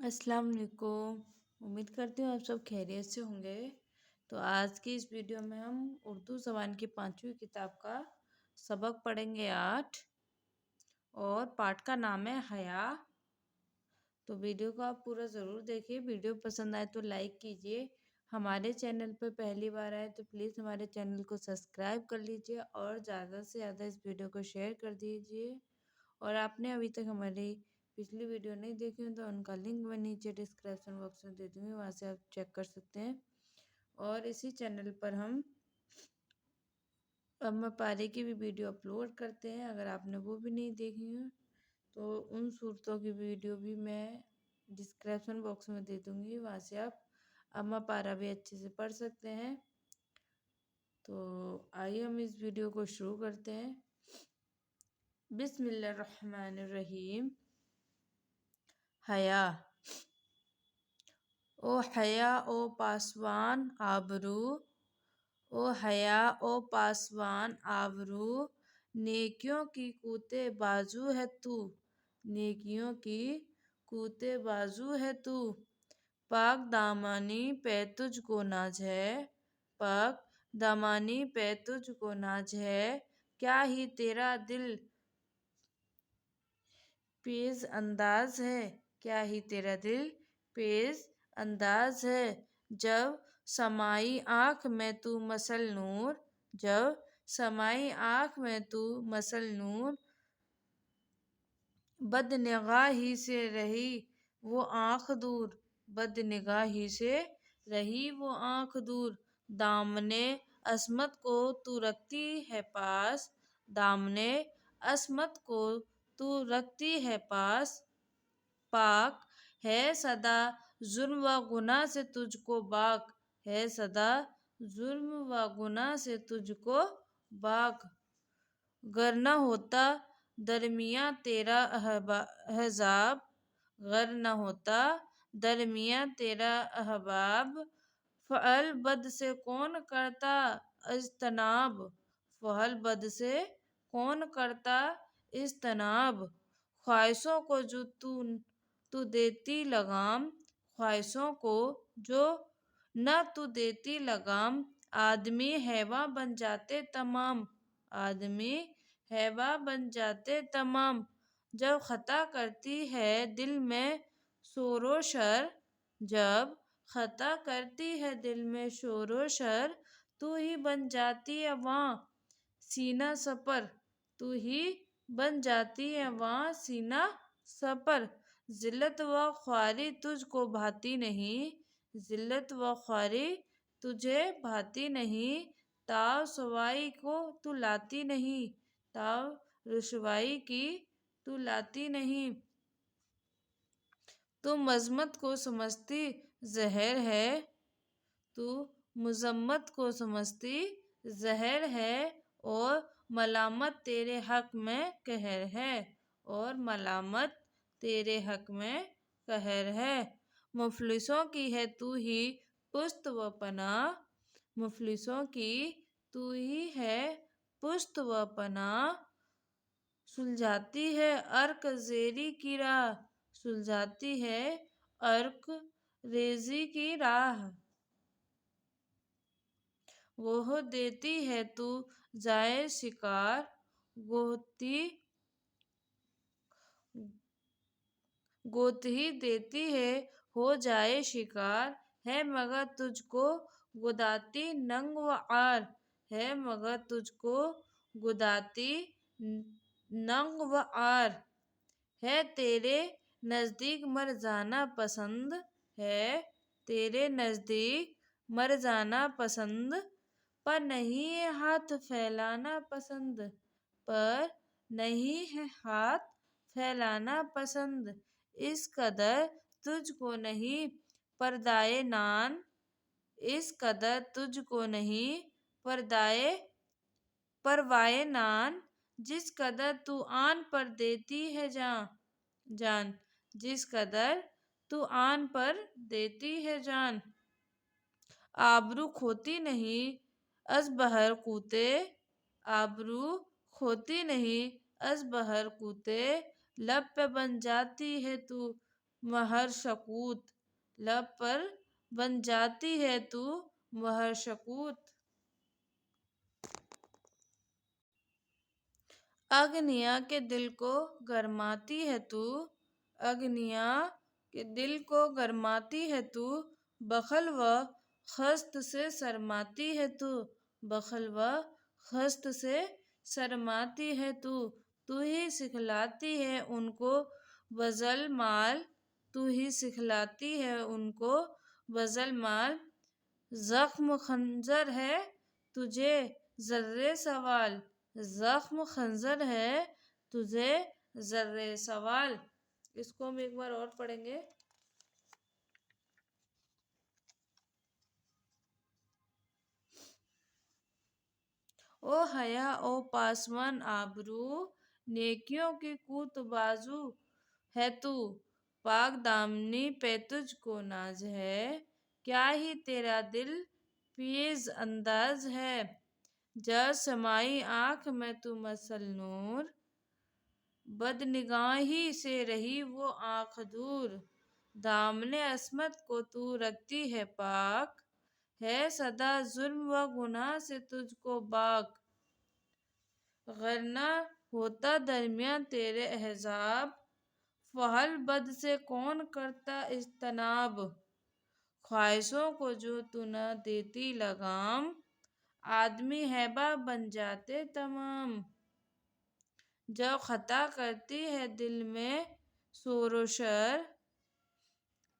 अस्सलाम वालेकुम। उम्मीद करती हूँ आप सब खैरियत से होंगे। तो आज की इस वीडियो में हम उर्दू ज़बान की 5वीं किताब का सबक पढ़ेंगे 8 और पाठ का नाम है हया। तो वीडियो को आप पूरा ज़रूर देखिए। वीडियो पसंद आए तो लाइक कीजिए। हमारे चैनल पर पहली बार आए तो प्लीज़ हमारे चैनल को सब्सक्राइब कर लीजिए और ज़्यादा से ज़्यादा इस वीडियो को शेयर कर दीजिए। और आपने अभी तक हमारी पिछली वीडियो नहीं देखी हो तो उनका लिंक मैं नीचे डिस्क्रिप्शन बॉक्स में दे दूँगी, वहाँ से आप चेक कर सकते हैं। और इसी चैनल पर हम अम्मा पारे की भी वीडियो अपलोड करते हैं। अगर आपने वो भी नहीं देखी हो तो उन सूरतों की वीडियो भी मैं डिस्क्रिप्शन बॉक्स में दे दूँगी, वहाँ से आप अम्मा पारा भी अच्छे से पढ़ सकते हैं। तो आइए हम इस वीडियो को शुरू करते हैं। बिस्मिल्लाहिर्रहमानिर्रहीम। हया। ओ हया ओ पासवान आबरू, ओ हया ओ पासवान आबरू, नेकियों की कूते बाजू है तू, नेकियों की कूते बाजू है तू। पाक दामानी पे तुझको नाज है, पाक दामानी पे तुझको नाज है, क्या ही तेरा दिल पेश अंदाज है, क्या ही तेरा दिल पेश अंदाज है। जब समाई आँख में तू मसल नूर, जब समाई आँख में तू मसल नूर, बदनिगाही से रही वो आँख दूर, बदनिगाही से रही वो आँख दूर। दामने अस्मत को तू रखती है पास, दामने अस्मत को तू रखती है पास, पाक है सदा जुर्म व गुनाह से तुझको बाक, है सदा जुर्म व गुनाह से तुझको बाक। गर न होता दरमिया तेरा अहजाब, गर न होता दरमिया तेरा अहबाब, फ़अल बद से कौन करता इज्तनाब, फ़अल बद से कौन करता इज्तनाब। ख्वाहिशों को जो तू देती लगाम, ख्वाहिशों को जो न तू देती लगाम, आदमी हैवा बन जाते तमाम, आदमी हैवा बन जाते तमाम। जब खता करती है दिल में शोरो शर, जब खता करती है दिल में शोरो शर, तू ही बन जाती है वहाँ सीना सपर, तू ही बन जाती है वहाँ सीना सपर। जिल्लत व ख्वारी तुझको भाती नहीं, जिल्लत व ख्वारी तुझे भाती नहीं, ताव सवाई को तू लाती नहीं, ताव रुसवाई की तू लाती नहीं। तू मजम्मत को समझती जहर है, तू मुजम्मत को समझती जहर है, और मलामत तेरे हक में कहर है, और मलामत तेरे हक में कहर है। मुफलिसों की है तू ही पुश्त व पनाह, मुफलिसों की तू ही है पुश्त व पनाह, सुलझाती है अर्क ज़ेरी की राह, सुलझाती है अर्क रेजी की राह। गोह देती है तू जाए शिकार, गोहती गोत ही देती है हो जाए शिकार, है मगर तुझको गुदाती नंग व आर, है मगर तुझको गुदाती नंग व आर। है तेरे नज़दीक मर जाना पसंद, है तेरे नज़दीक मर जाना पसंद, पर नहीं है हाथ फैलाना पसंद, पर नहीं है हाथ फैलाना पसंद। इस कदर तुझको नहीं पर्दाए नान, इस कदर तुझको नहीं पर्दाए परवाए नान, जिस कदर तू आन पर देती है जान, जिस कदर तू आन पर देती है जान। आबरू खोती नहीं अज बहर कूते, आबरू खोती नहीं अज बहर कूते, लब पे बन जाती है तू مہر شکوت، لب پر بن جاتی ہے تو مہر شکوت۔ اگنیا کے دل کو گرماتی ہے تو، اگنیا کے دل کو گرماتی ہے تو، بخل و خست سے شرماتی ہے تو، بخل و خست سے شرماتی ہے تو ہی سکھلاتی ہے ان کو بذل مال، تو ہی سکھلاتی ہے ان کو بذل مال۔ زخم خنجر ہے تجھے زرِ سوال، زخم خنجر ہے تجھے زرِ سوال۔ اس کو ہم ایک بار اور پڑھیں گے۔ او حیا او پاسبان آبرو، نیکیوں کی کوت بازو ہے تو، پاک دامنی پہ تجھ کو ناز ہے، کیا ہی تیرا دل فیض انداز ہے۔ جا سمائی آنکھ میں تو مثل نور، بد نگاہی سے رہی وہ آنکھ دور، دامن عصمت کو تو رکھتی ہے پاک، ہے سدا جرم و گناہ سے تجھ کو باک۔ گر نہ ہوتا درمیاں تیرے حجاب، فحل بد سے کون کرتا اجتناب۔ خواہشوں کو جو تو نہ دیتی لگام، آدمی ہیبا بن جاتے تمام۔ جب خطا کرتی ہے دل میں شور و شر،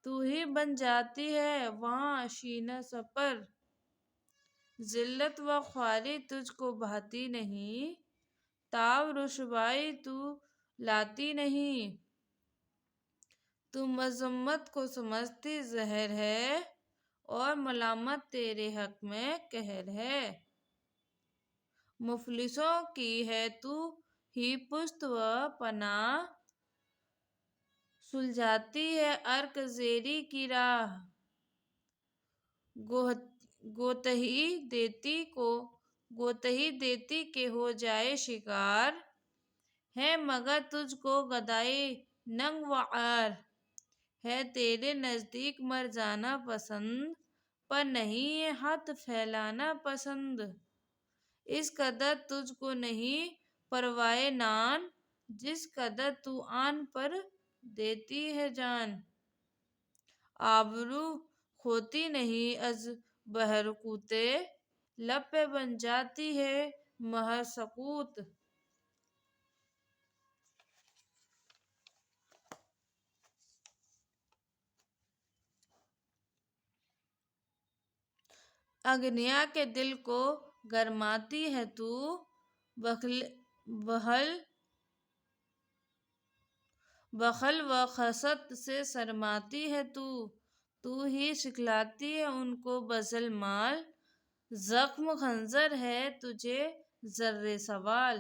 تو ہی بن جاتی ہے وہاں شینہ سپر۔ ذلت و خواری تجھ کو بھاتی نہیں، تاب رسوائی تو لاتی نہیں۔ تو مذمت کو سمجھتی زہر ہے، اور ملامت تیرے حق میں قہر ہے۔ مفلسوں کی ہے تو ہی پشت و پناہ، سلجھاتی ہے عرق زیری کی راہ۔ گوتہی دیتی کہ ہو جائے شکار، ہے مگر تجھ کو گدائی ننگ و عار۔ ہے تیرے نزدیک مر جانا پسند، پر نہیں ہے ہاتھ پھیلانا پسند۔ اس قدر تجھ کو نہیں پرواہ نان، جس قدر تو آن پر دیتی ہے جان۔ آبرو کھوتی نہیں از بہر کوتے، لب پہ بن جاتی ہے مہر سکوت۔ اگنیا کے دل کو گرماتی ہے تو، بخل و خست سے شرماتی ہے تو ہی سکھلاتی ہے ان کو بذل مال۔ زخم خنجر ہے تجھے زرِ سوال۔